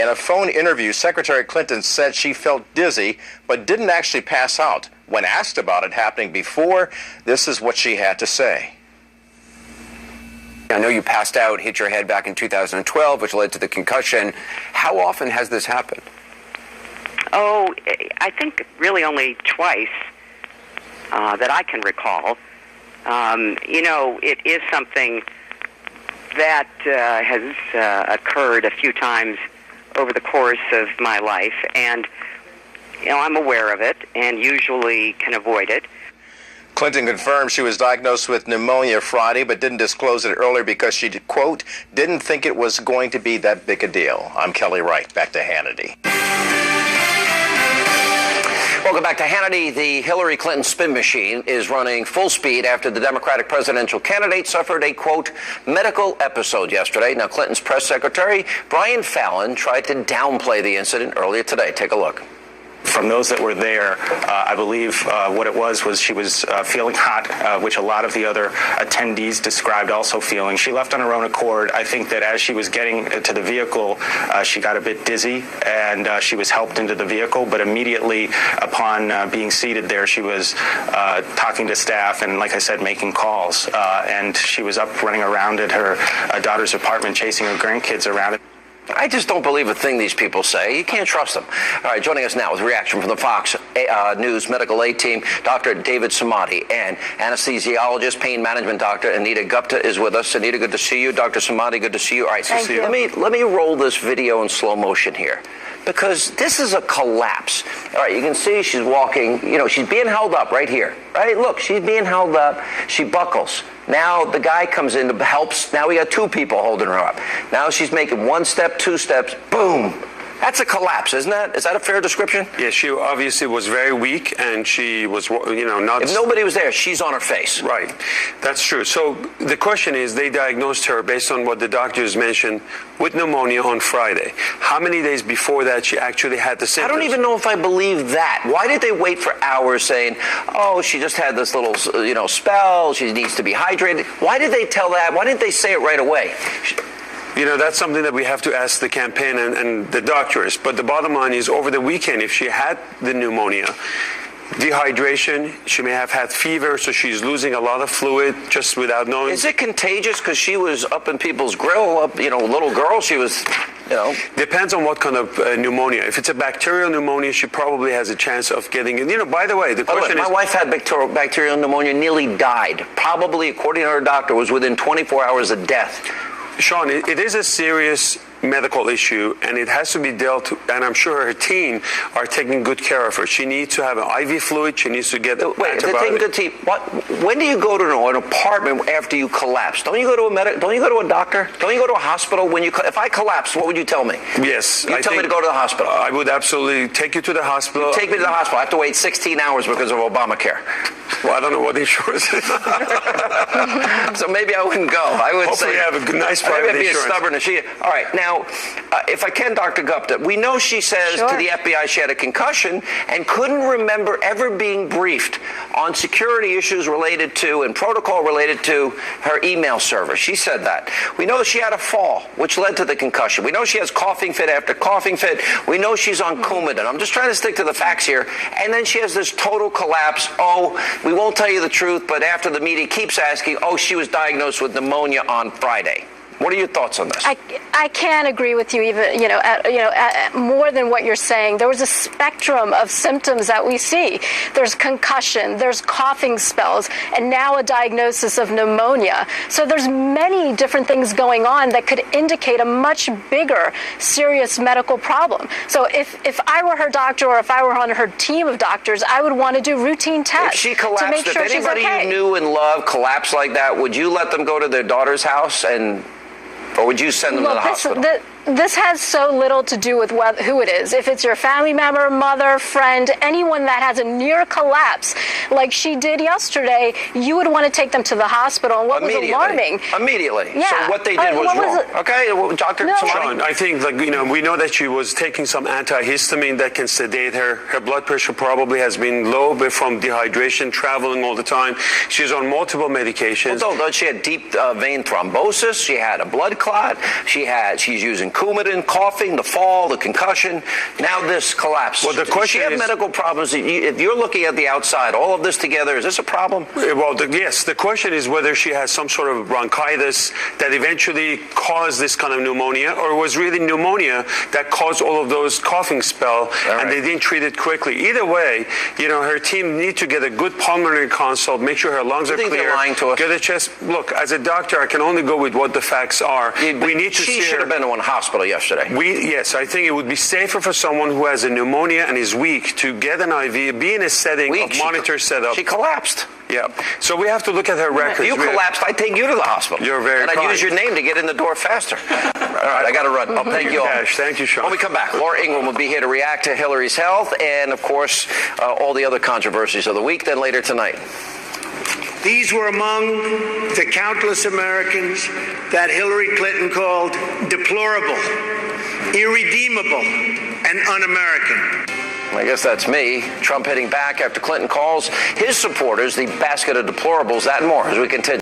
In a phone interview, Secretary Clinton said she felt dizzy, but didn't actually pass out. When asked about it happening before, this is what she had to say. I know you passed out, hit your head back in 2012, which led to the concussion. How often has this happened? Oh, I think really only twice that I can recall. It is something that has occurred a few times over the course of my life, and I'm aware of it and usually can avoid it. Clinton confirmed she was diagnosed with pneumonia Friday, but didn't disclose it earlier because she, quote, didn't think it was going to be that big a deal. I'm Kelly Wright. Back to Hannity. Welcome back to Hannity. The Hillary Clinton spin machine is running full speed after the Democratic presidential candidate suffered a, quote, medical episode yesterday. Now, Clinton's press secretary, Brian Fallon, tried to downplay the incident earlier today. Take a look. From those that were there, I believe what it was she was feeling hot, which a lot of the other attendees described also feeling. She left on her own accord. I think that as she was getting to the vehicle, she got a bit dizzy, and she was helped into the vehicle. But immediately upon being seated there, she was talking to staff and, like I said, making calls. And she was up running around at her daughter's apartment, chasing her grandkids around. I just don't believe a thing these people say. You can't trust them. All right, joining us now with reaction from the Fox News medical aid team, Dr. David Samadi, and anesthesiologist, pain management doctor Anita Gupta is with us. Anita, good to see you. Dr. Samadi, good to see you. All right, Thank you. Let me roll this video in slow motion here, because this is a collapse. All right, you can see she's walking. She's being held up right here. Right? Look, she's being held up. She buckles. Now the guy comes in to help. Now we got two people holding her up. Now she's making one step, two steps, boom. That's a collapse, isn't that? Is that a fair description? Yeah, she obviously was very weak, and she was, not... If nobody was there, she's on her face. Right. That's true. So the question is, they diagnosed her based on what the doctors mentioned with pneumonia on Friday. How many days before that she actually had the symptoms? I don't even know if I believe that. Why did they wait for hours saying, oh, she just had this little, spell, she needs to be hydrated? Why did they tell that? Why didn't they say it right away? That's something that we have to ask the campaign and the doctors. But the bottom line is, over the weekend, if she had the pneumonia, dehydration, she may have had fever, so she's losing a lot of fluid just without knowing. Is it contagious? Because she was up in people's grill, little girl, she was, Depends on what kind of pneumonia. If it's a bacterial pneumonia, she probably has a chance of getting it. By the way, the question is... My wife had bacterial pneumonia, nearly died. Probably, according to her doctor, was within 24 hours of death. Sean, it is a serious medical issue, and it has to be dealt with, and I'm sure her team are taking good care of her. She needs to have an IV fluid. She needs to get Wait, they're taking good care. When do you go to an apartment after you collapse? Don't you go to Don't you go to a doctor? Don't you go to a hospital when you? If I collapse, what would you tell me? Yes, you tell me to go to the hospital. I would absolutely take you to the hospital. Take me to the hospital. I have to wait 16 hours because of Obamacare. Well, I don't know what insurance is. So maybe I wouldn't go. I would Hopefully say have a nice private maybe insurance. Be as stubborn as she is. All right, now, if I can, Dr. Gupta, we know she says to the FBI she had a concussion and couldn't remember ever being briefed on security issues related to and protocol related to her email server. She said that. We know she had a fall, which led to the concussion. We know she has coughing fit after coughing fit. We know she's on Coumadin. I'm just trying to stick to the facts here. And then she has this total collapse. Oh, we won't tell you the truth, but after the media keeps asking, oh, she was diagnosed with pneumonia on Friday. What are your thoughts on this? I can't agree with you even, more than what you're saying. There was a spectrum of symptoms that we see. There's concussion, there's coughing spells, and now a diagnosis of pneumonia. So there's many different things going on that could indicate a much bigger, serious medical problem. So if I were her doctor or if I were on her team of doctors, I would want to do routine tests. If she collapsed, to make sure if anybody she's okay. you knew and loved collapsed like that, would you let them go to their daughter's house or would you send them to the hospital? This has so little to do with who it is. If it's your family member, mother, friend, anyone that has a near collapse like she did yesterday, you would want to take them to the hospital. And what was alarming... Immediately. Yeah. So what they did was wrong. Okay, Dr. Sean, I think, we know that she was taking some antihistamine that can sedate her. Her blood pressure probably has been low from dehydration, traveling all the time. She's on multiple medications. Well, she had deep vein thrombosis. She had a blood clot. She's using Coumadin, coughing, the fall, the concussion. Now this collapse. Well, the question Does she have is, medical problems? If you're looking at the outside, all of this together, is this a problem? well, yes. The question is whether she has some sort of bronchitis that eventually caused this kind of pneumonia, or it was really pneumonia that caused all of those coughing spell, and they didn't treat it quickly. Either way, her team need to get a good pulmonary consult, make sure her lungs are clear. They're lying to us? Get a chest. Look, as a doctor, I can only go with what the facts are. We need to see She should have been in one hospital yesterday. Yes, I think it would be safer for someone who has a pneumonia and is weak to get an IV, be in a setting of monitor setup. She collapsed. Yeah. So we have to look at her records. If you collapsed, I'd take you to the hospital. You're very And I'd kind. use your name to get in the door faster. All right, I got to run. I'll thank you all. Thank you, Sean. When we come back, Laura Ingraham will be here to react to Hillary's health and, of course, all the other controversies of the week. Then later tonight. These were among the countless Americans that Hillary Clinton called deplorable, irredeemable, and un-American. I guess that's me. Trump hitting back after Clinton calls his supporters the basket of deplorables. That and more as we continue.